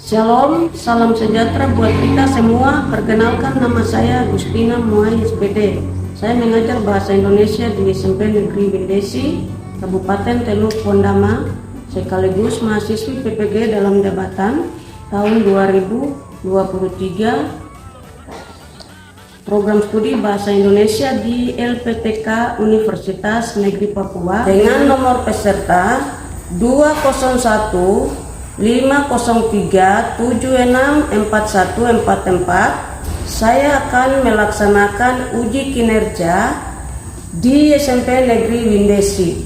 Shalom, salam sejahtera buat kita semua. Perkenalkan, nama saya Agustina Muai SPD. Saya mengajar bahasa Indonesia di SMP Negeri Windesi, Kabupaten Teluk Pondama, sekaligus mahasiswi PPG dalam jabatan tahun 2023. Program studi bahasa Indonesia di LPTK Universitas Negeri Papua dengan nomor peserta 201 503 764144. Saya akan melaksanakan uji kinerja di SMP Negeri Windesi.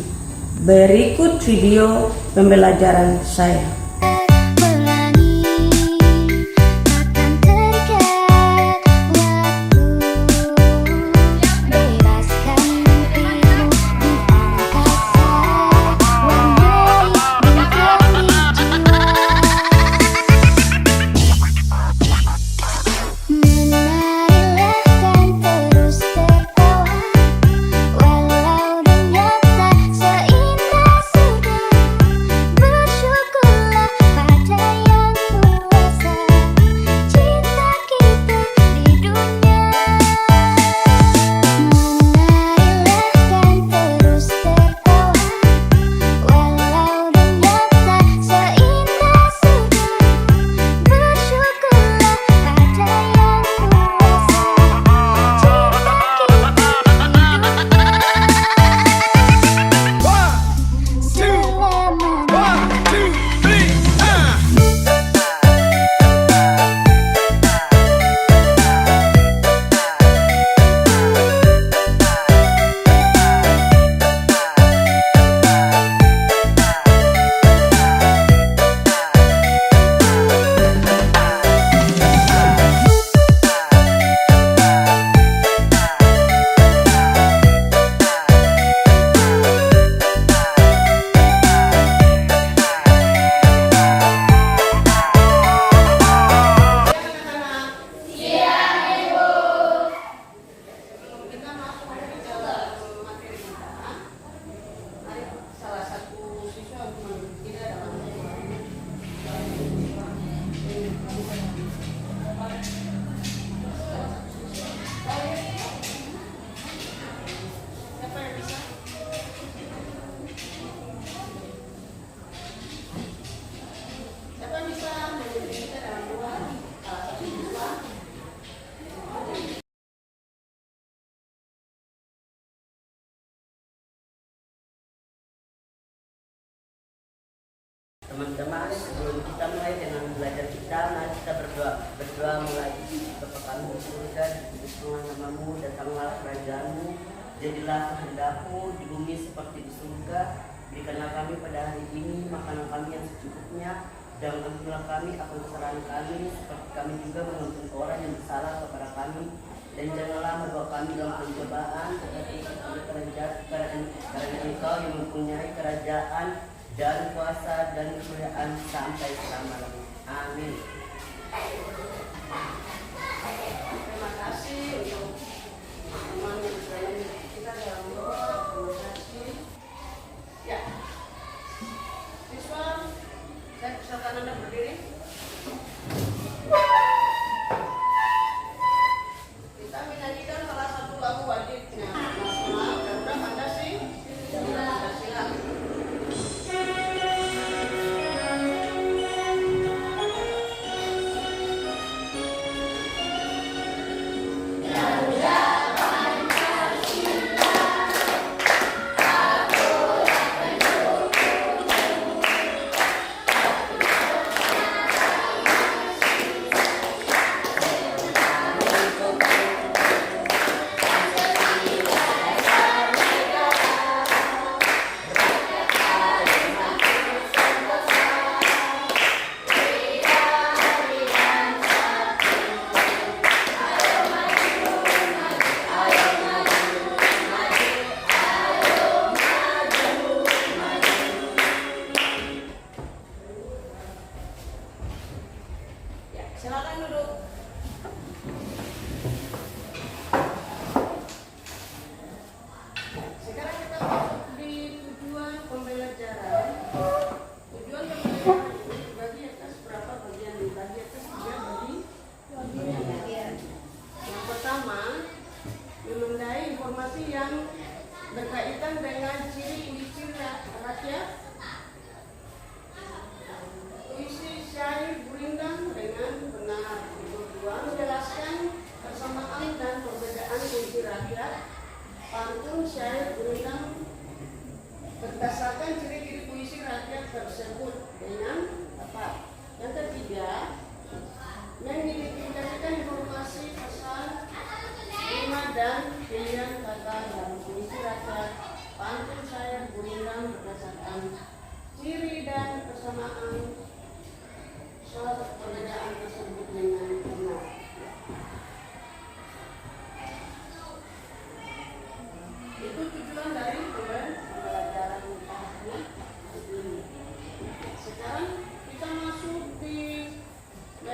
Berikut video pembelajaran saya. Teman-teman, sebelum kita mulai dengan belajar kita, mari kita berdoa mulai. Bapa kami di surga, dikuduskanlah namamu, datanglah kerajaanmu, jadilah kehendakmu di bumi seperti di surga. Berikanlah kami pada hari ini makanan kami yang secukupnya, dan ampunilah kami akan kesalahan kami, seperti kami juga mengampuni orang yang bersalah kepada kami. Dan janganlah membawa kami dalam pencobaan, tetapi karena Engkau yang mempunyai kerajaan dan kuasa dan kemuliaan sampai selama-lamanya. Amin. Terima kasih untuk teman yang saya kita dalam doa. Terima kasih. Ya, siswa, saya silakan Anda berdiri. Kita menyanyikan salah satu lagu wajibnya nasional. Garuda Pancasila. Silakan duduk. Sekarang kita masuk di tujuan pembelajaran. Tujuan pembelajaran ini dibagi atas berapa bagian nih?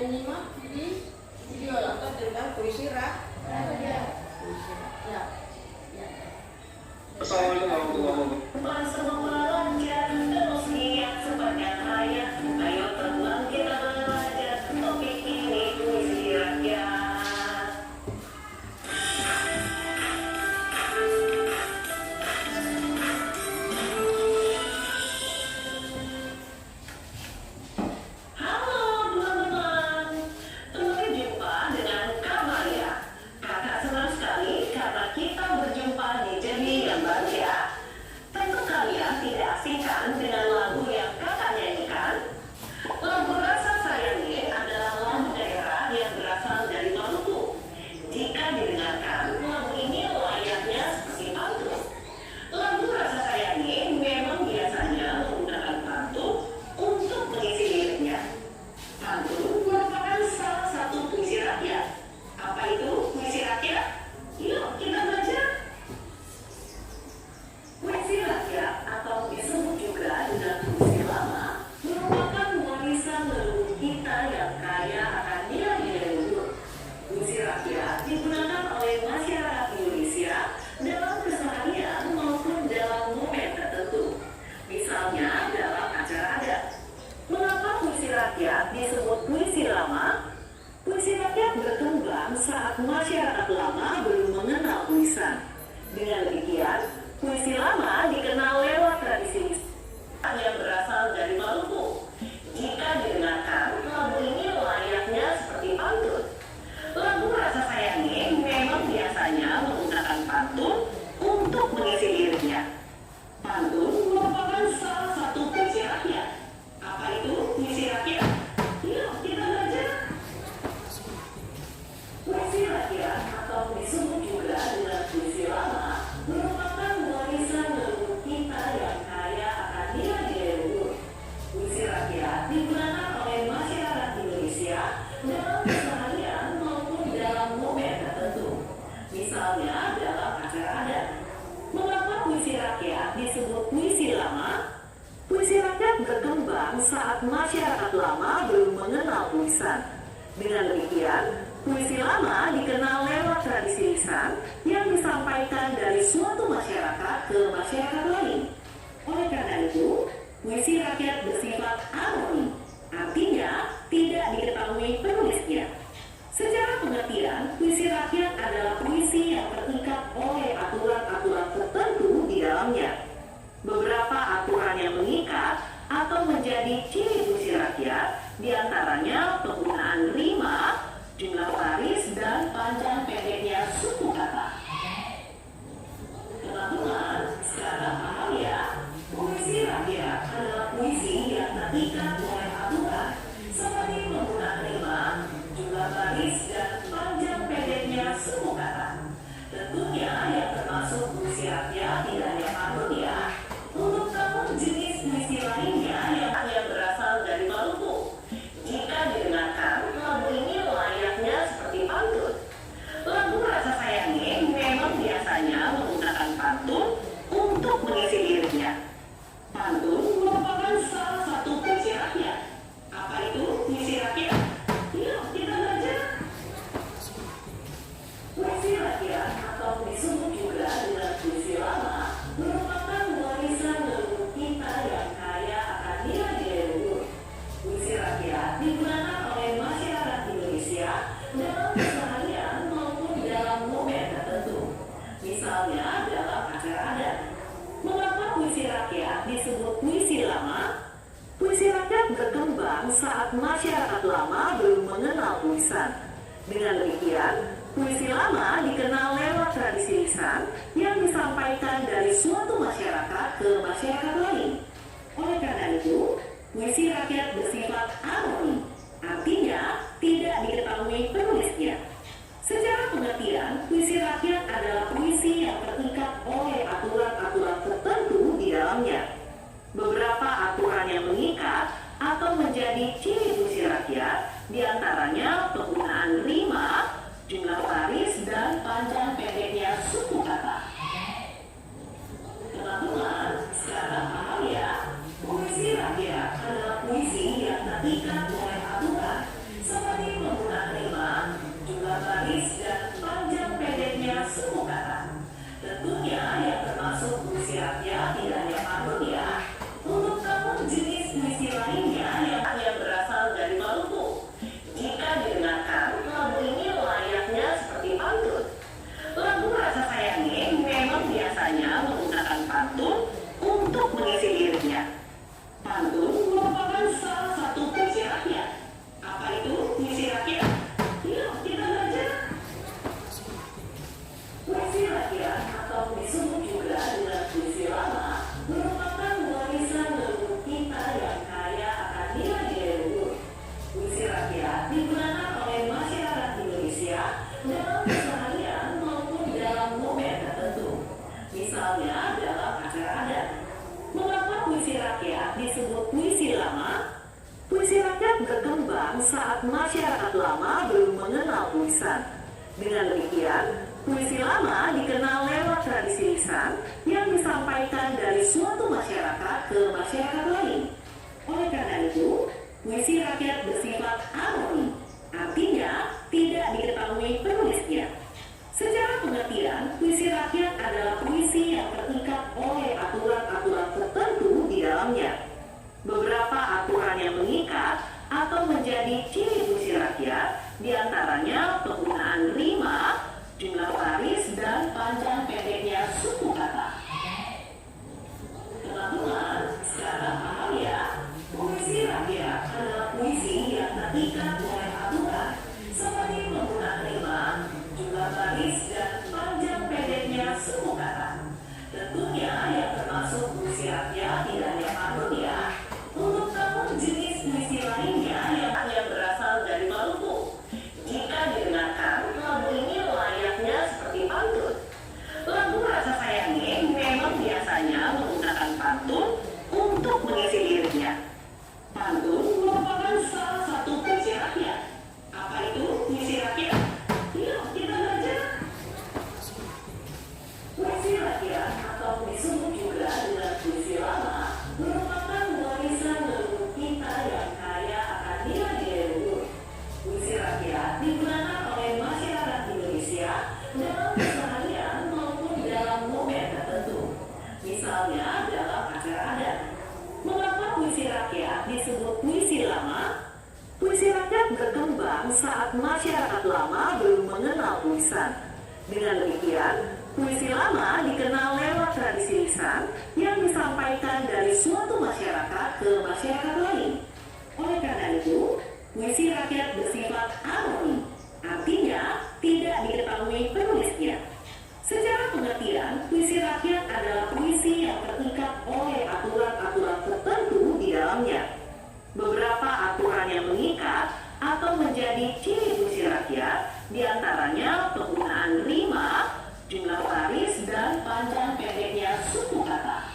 nyimak di video atau tentang puisi rakyat. Puisi rakyat. Ya. Assalamualaikum warahmatullahi wabarakatuh. Bersama melonjak terus niat sepanjang hayat. Ayo terbang kita belajar topik ini puisi rakyat. Halo teman-teman, berjumpa dengan Kamalia. Kakak senang sekali karena kita berjumpa di Jadi yang Baru ya. Tentu kalian tidak asing kan dengan lagu yang kakak nyanyikan? Lagu Rasa Sayangi adalah lagu daerah yang berasal dari Maluku. Jika didengarkan, lagu ini layaknya seperti pantun. Lagu Rasa Sayangi memang biasanya menggunakan pantun untuk mengisi liriknya. Pantun merupakan salah satu puisi rakyat. Apa itu puisi rakyat? Yuk kita belajar. Puisi rakyat atau disebut juga dengan puisi lama merupakan warisan leluhur kita yang kaya akan nilai-nilai luhur. Puisi rakyat digunakan oleh masyarakat Indonesia dalam keseharian maupun dalam momen tertentu. Misalnya dalam acara adat. Mengapa puisi rakyat disebut puisi lama? Puisi rakyat berkembang saat masyarakat lama belum mengenal tulisan. Dengan demikian, puisi lama dikenal lewat tradisi yang berasal dari Maluku. Jika didengarkan, lagu ini layaknya seperti pantun. Lagu Rasa Sayangi memang biasanya menggunakan pantun untuk mengisi liriknya. Pantun merupakan salah satu puisi rakyat. Apa itu puisi rakyat? Yuk kita belajar. Puisi rakyat atau disebut juga dengan puisi lama merupakan warisan leluhur kita yang kaya akan nilai-nilai luhur. Puisi rakyat digunakan oleh masyarakat Indonesia dalam keseharian maupun dalam momen tertentu. Misalnya dalam acara adat. Mengapa puisi rakyat disebut puisi lama? Puisi rakyat berkembang saat masyarakat lama belum mengenal tulisan. Dengan demikian, puisi lama dikenal lewat tradisi lisan yang disampaikan dari suatu masyarakat ke masyarakat lain. Oleh karena itu, puisi rakyat bersifat anonim, artinya tidak diketahui penulisnya. Secara pengertian, puisi rakyat adalah puisi yang terikat oleh aturan-aturan tertentu di dalamnya. Beberapa aturan yang mengikat atau menjadi ciri puisi rakyat diantaranya penggunaan rima, jumlah baris, dan panjang pendeknya suku kata. Teman-teman, sekarang paham ya? Puisi rakyat adalah puisi yang terikat oleh aturan seperti penggunaan rima, jumlah baris, dan panjang pendeknya suku kata. Tentunya yang termasuk puisi rakyat tidak hanya pantun ya. Untuk tahu jenis puisi lainnya yang berasal dari Maluku. Jika didengarkan, lagu ini layaknya seperti pantun. Lagu Rasa Sayangi memang biasanya menggunakan pantun untuk mengisi liriknya. Pantun merupakan salah satu puisi rakyat. Apa itu puisi rakyat? Yuk kita belajar. Puisi rakyat atau disebut juga dengan puisi lama merupakan warisan leluhur kita yang kaya akan nilai-nilai luhur. Puisi rakyat digunakan oleh masyarakat Indonesia dalam keseharian maupun dalam momen tertentu. Misalnya dalam acara adat. Mengapa puisi rakyat disebut puisi lama? Puisi rakyat berkembang saat masyarakat lama belum mengenal tulisan. Dengan demikian, puisi lama dikenal lewat tradisi lisan yang disampaikan dari suatu masyarakat ke masyarakat lain. Oleh karena itu, puisi rakyat bersifat anonim, artinya tidak diketahui penulisnya. Secara pengertian, puisi rakyat adalah puisi yang terikat oleh aturan-aturan tertentu di dalamnya. Beberapa aturan yang mengikat atau menjadi ciri puisi rakyat diantaranya penggunaan rima, jumlah baris, dan panjang pendeknya suku kata. Teman-teman, sekarang paham ya? Puisi rakyat adalah puisi yang terikat oleh aturan seperti berkembang saat masyarakat lama belum mengenal tulisan. Dengan demikian, puisi lama dikenal lewat tradisi lisan yang disampaikan dari suatu masyarakat ke masyarakat lain. Oleh karena itu, puisi rakyat bersifat anonim, artinya tidak diketahui penulisnya. Secara pengertian, puisi rakyat adalah puisi yang terikat oleh aturan-aturan tertentu di dalamnya. Beberapa aturan yang mengikat atau menjadi ciri puisi rakyat diantaranya penggunaan rima, jumlah baris, dan panjang pendeknya suku kata. Teman-teman, sekarang paham ya, puisi rakyat adalah puisi yang terikat oleh aturan seperti penggunaan rima, jumlah baris, dan panjang pendeknya suku kata. Tentunya yang termasuk puisi rakyat tidak hanya pantun ya. Untuk namun jenis puisi lainnya yang berasal dari Maluku. Jika didengarkan, lagu ini layaknya seperti pantun. Lagu Rasa Sayange memang biasanya menggunakan pantun untuk mengisi liriknya. Pantun merupakan salah satu puisi rakyat. Apa itu puisi rakyat? Yuk kita belajar. Puisi rakyat atau disebut juga dengan puisi lama merupakan warisan leluhur kita yang kaya akan nilai-nilai luhur. Puisi rakyat digunakan oleh masyarakat Indonesia dalam keseharian maupun dalam momen tertentu. Misalnya dalam acara adat. Mengapa puisi rakyat disebut puisi lama? Puisi rakyat berkembang saat masyarakat lama belum mengenal tulisan. Dengan demikian, puisi lama dikenal lewat tradisi lisan yang disampaikan dari suatu masyarakat ke masyarakat lain. Oleh karena itu, puisi rakyat bersifat anonim, artinya tidak diketahui penulisnya. Secara pengertian, puisi rakyat adalah puisi yang terikat oleh aturan-aturan tertentu di dalamnya. Beberapa aturan yang mengikat atau menjadi ciri puisi rakyat diantaranya penggunaan rima, jumlah baris, dan panjang pendeknya suku kata.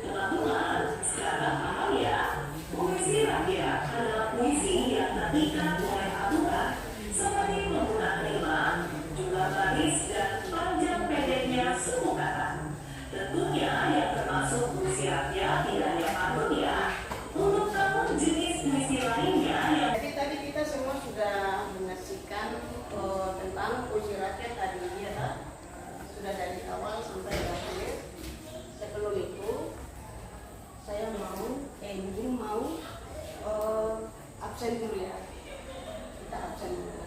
Teman-teman, sekarang paham ya, puisi rakyat adalah puisi yang terikat oleh aturan seperti penggunaan rima, jumlah baris, dan panjang pendeknya suku kata. Tentunya yang termasuk puisi rakyat tidak hanya pantun ya. Untuk namun jenis puisi lainnya yang Jadi tadi kita semua sudah menyaksikan tentang puisi rakyat tadi ya, sudah dari awal sampai akhir. Sebelum itu saya ibu mau absen dulu ya, kita absen dulu.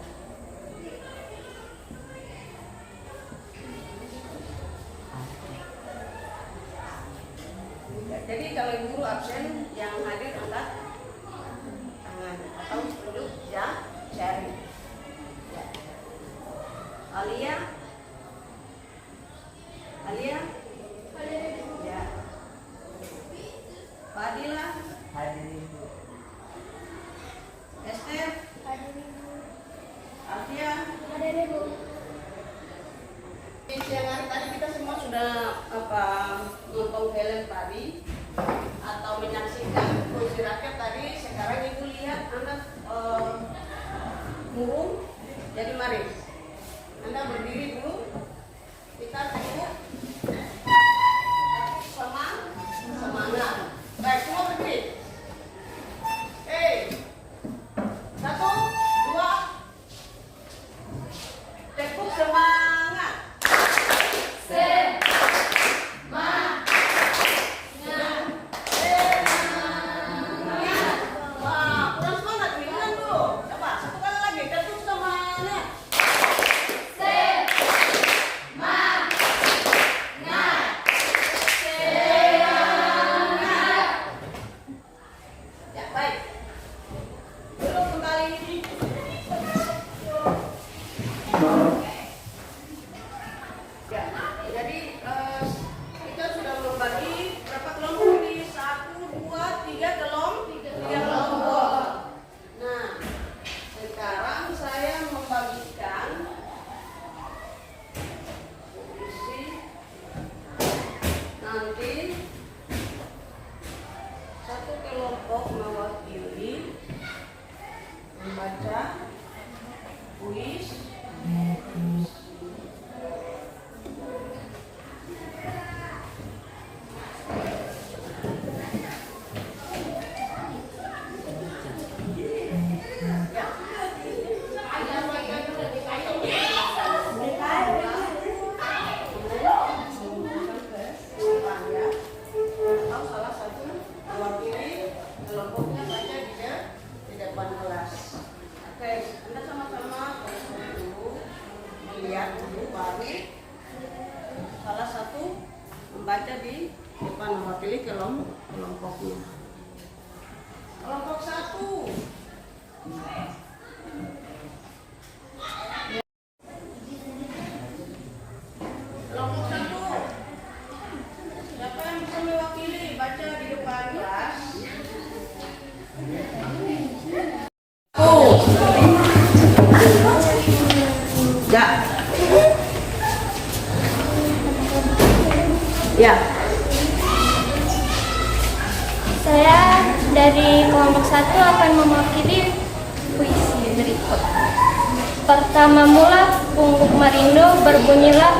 Jadi kalau ibu guru absen, yang hadir angkat tangan atau tunjuk jari. Ya. Alia, ya. Fadila, Esther, Alfia, siang hari tadi kita semua sudah nonton film tadi atau menyaksikan puisi rakyat tadi. Sekarang ibu lihat anak murung, jadi mari Anda berdiri dulu, kita tepuk semangat. Baik, semua berdiri. Satu, dua, tepuk semangat. Wah, kurang semangat nih, ulang dulu. Coba satu kali lagi, tepuk semangat. Ya, baik. Dulu kembali. Ya, jadi kita sudah membagi berapa kelompok ini? 1, 2, 3 kelompok. Nah, sekarang saya membagikan puisi. Nanti satu kelompok mewakili Oh. Ya. Ya. Saya dari kelompok 1 akan mewakili puisi berikut. Pertama mula pungguk merindu berbunyilah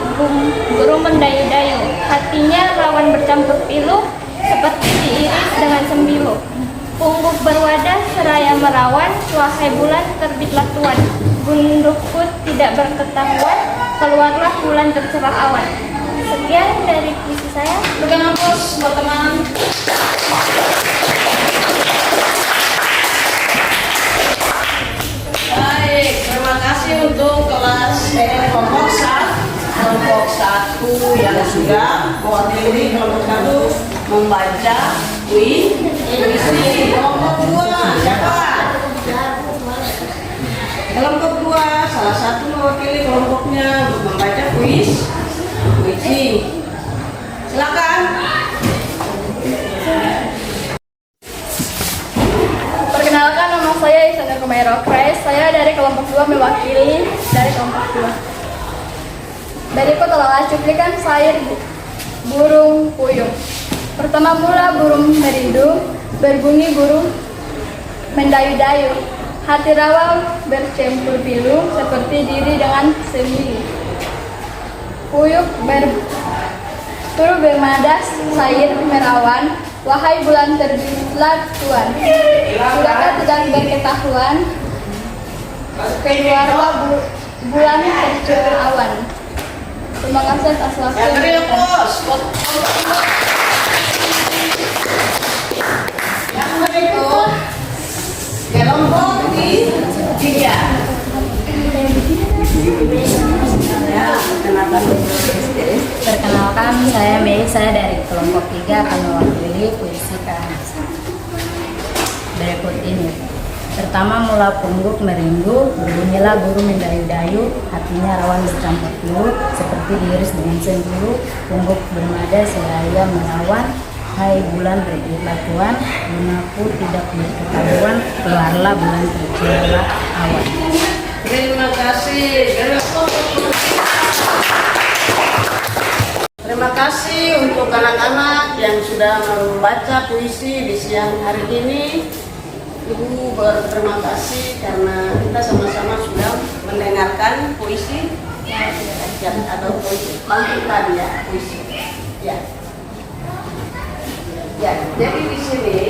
burung mendayu-dayu. Hatinya rawan bercampur pilu seperti diiris dengan sembilu. Pungguk berwadah seraya merawan, wahai bulan terbitlah tuan. Gundukku tidak berketahuan, keluarlah bulan tercerah awan. Sekian dari puisi saya. Berikan aplaus buat teman. Baik, terima kasih untuk kelas kelompok satu yang sudah mewakili kelompok 1 membaca puisi. Kelompok 2 siapa? Kelompok 2 salah satu mewakili kelompoknya untuk membaca puisi. Silakan. Perkenalkan, nama saya Isana Kumairo Krais. Saya dari kelompok 2 mewakili dari kelompok 2. Berikut adalah cuplikan syair burung puyuh. Pertama mula burung merindu, berbunyi burung mendayu-dayu. Hati rawa bercampur pilu, seperti diri dengan sembilu. Puyuh bermadas, sair merawan, wahai bulan terbitlah tuan. Sudahkah tidak berketahuan, keluarlah bulan tercerah awan. Terima kasih atas waktu. Yang beri aplaus. Yang berikut kelompok 3. Ya, Perkenalkan, saya Mei, saya dari kelompok 3 akan mewakili puisi karangan. Berikut ini. Pertama mula pungguk merindu, berbunyilah burung mendayu-dayu, hatinya rawan bercampur pilu, seperti diiris dengan sembilu, pungguk bermada seraya merawan, hai bulan terbitlah tuan, gunaku tidak berketahuan, keluarlah bulan tercerah awan. Terima kasih. Terima kasih untuk anak-anak yang sudah membaca puisi di siang hari ini. Ibu berterima kasih karena kita sama-sama sudah mendengarkan puisi atau puisi tadi ya, puisi. Ya. Ya, jadi di sini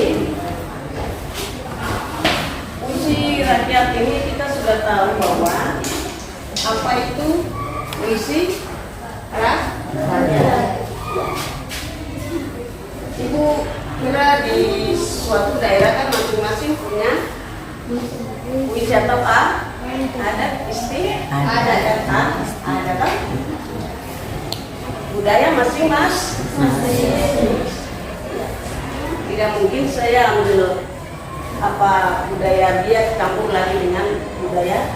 puisi rakyat ini kita sudah tahu bahwa apa itu puisi rakyat. Ibu kira di suatu daerah kan masing-masing punya puisi atau ada ada kan budaya masing-masing. Tidak mungkin saya ambil budaya dia campur lagi dengan budaya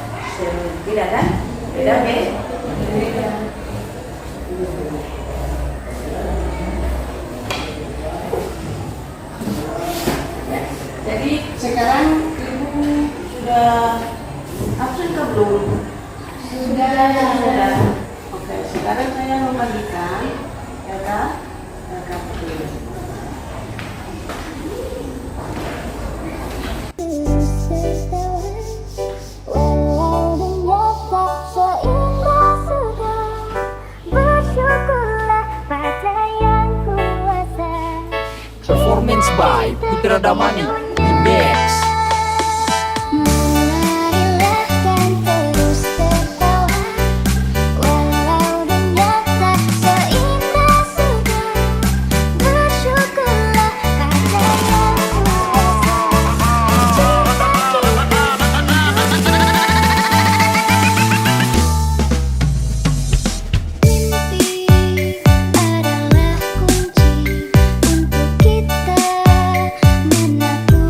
tidak kan? Beda kan? Jadi sekarang ibu sudah absen ke belum? Sudah. Oke, sekarang saya membagikan Walau dunia tak seindah surga, bersyukurlah pada yang kuasa. Performance by Putra Damani Index. Marilah kan terus tertawa, walau dunia tak seindah surga, bersyukurlah pada yang kuasa. Mimpi adalah kunci untuk kita menaklukkan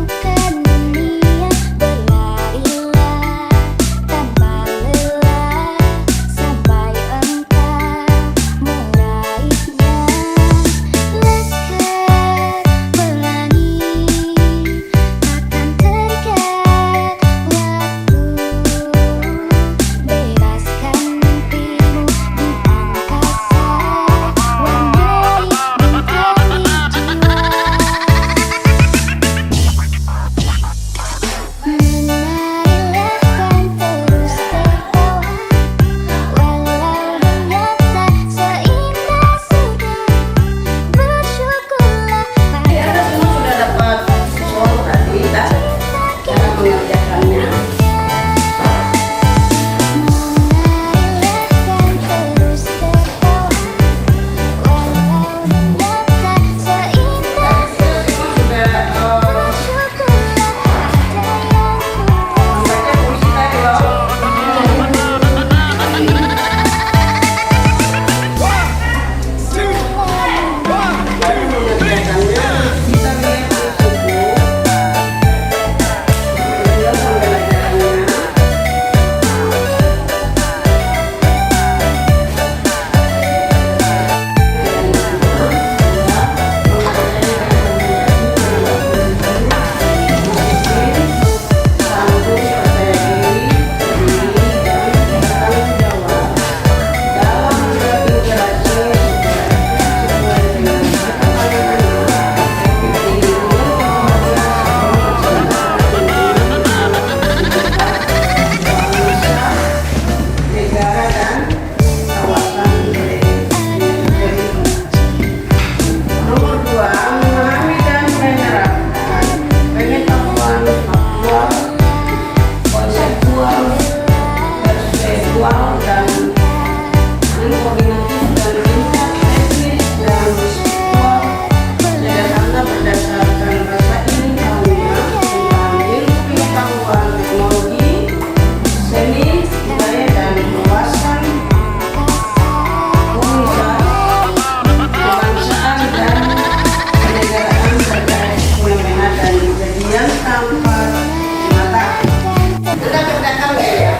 kerjakan ya.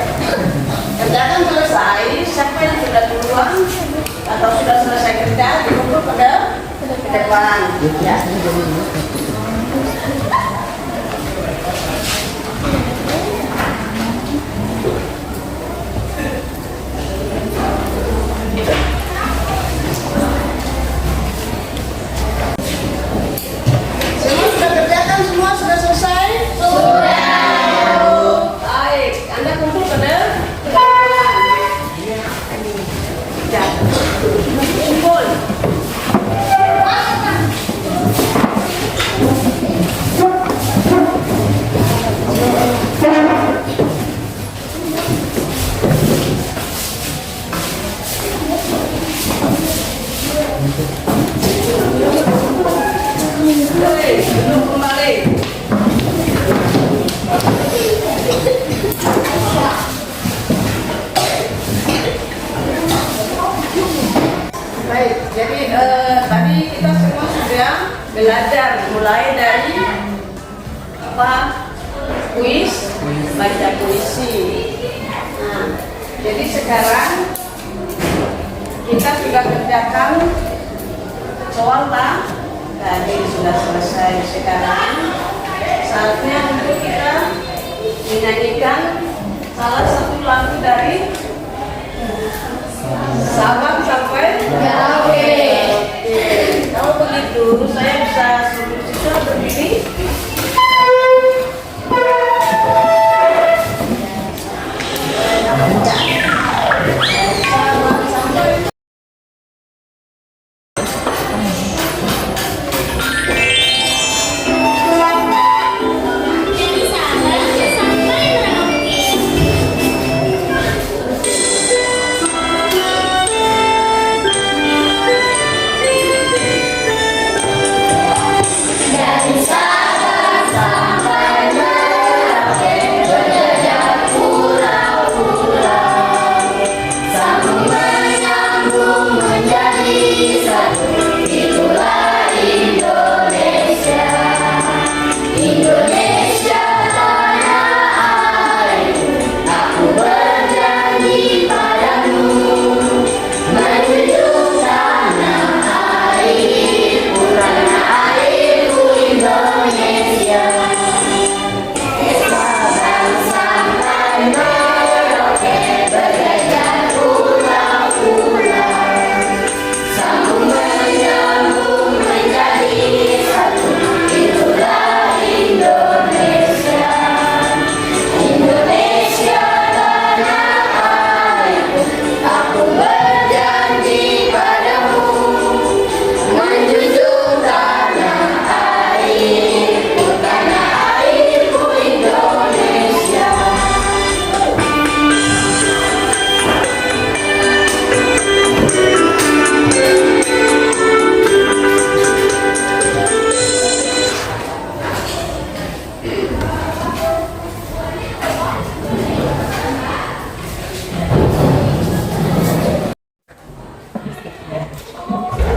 Kerjakan selesai, siapa yang sudah duluan atau sudah selesai kerja dikumpul ke depan ya. Semua sudah kerjakan, semua sudah selesai? Sudah. Baik, Anda kumpul ke depan. Ya. Kumpul. Duduk kembali. Baik, jadi tadi kita semua sudah belajar mulai dari apa? Kuis, baca puisi. Nah, jadi sekarang kita sudah kerjakan soal lah. Tadi sudah selesai. Sekarang saatnya untuk kita menyanyikan salah satu lagu dari Sabang sampai Merauke. Kalau begitu saya bisa suruh siswa berdiri.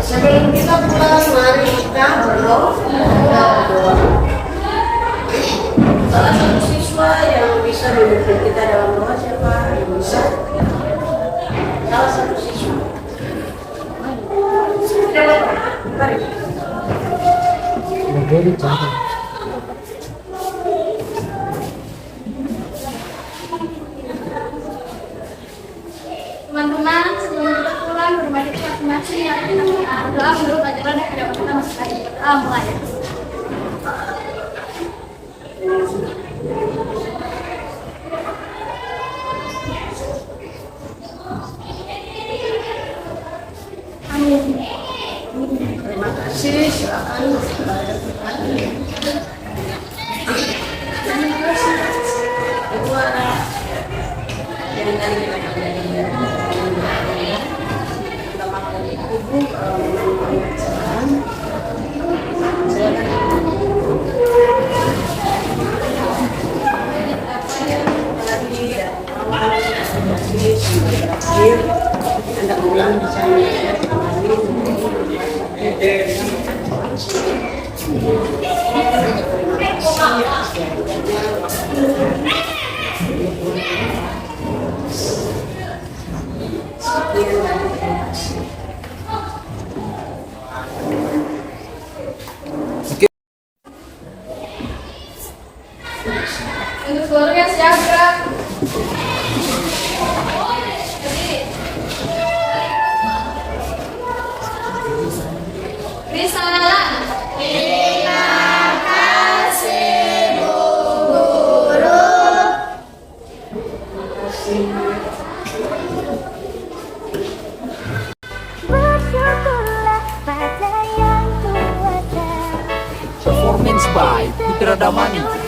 Sebelum kita pulang, mari kita berdoa. Salah satu siswa yang bisa memimpin kita dalam doa siapa? Yang bisa? Salah satu siswa. Mari. Teman-teman, sebelum kita pulang ke rumah kita masing-masing, yang kita berdoa menurut ajaran yang ada kita masing-masing. Mulai. Amin. Terima kasih. Silakan. Ibu ada yang tadi kita kita makan ibu silakan. Terakhir Anda ulang di sana ya. Terima kasih. Untuk seluruhnya siap gerak. Risalah. Bersyukurlah pada yang kuasa. Performance by Putra Damani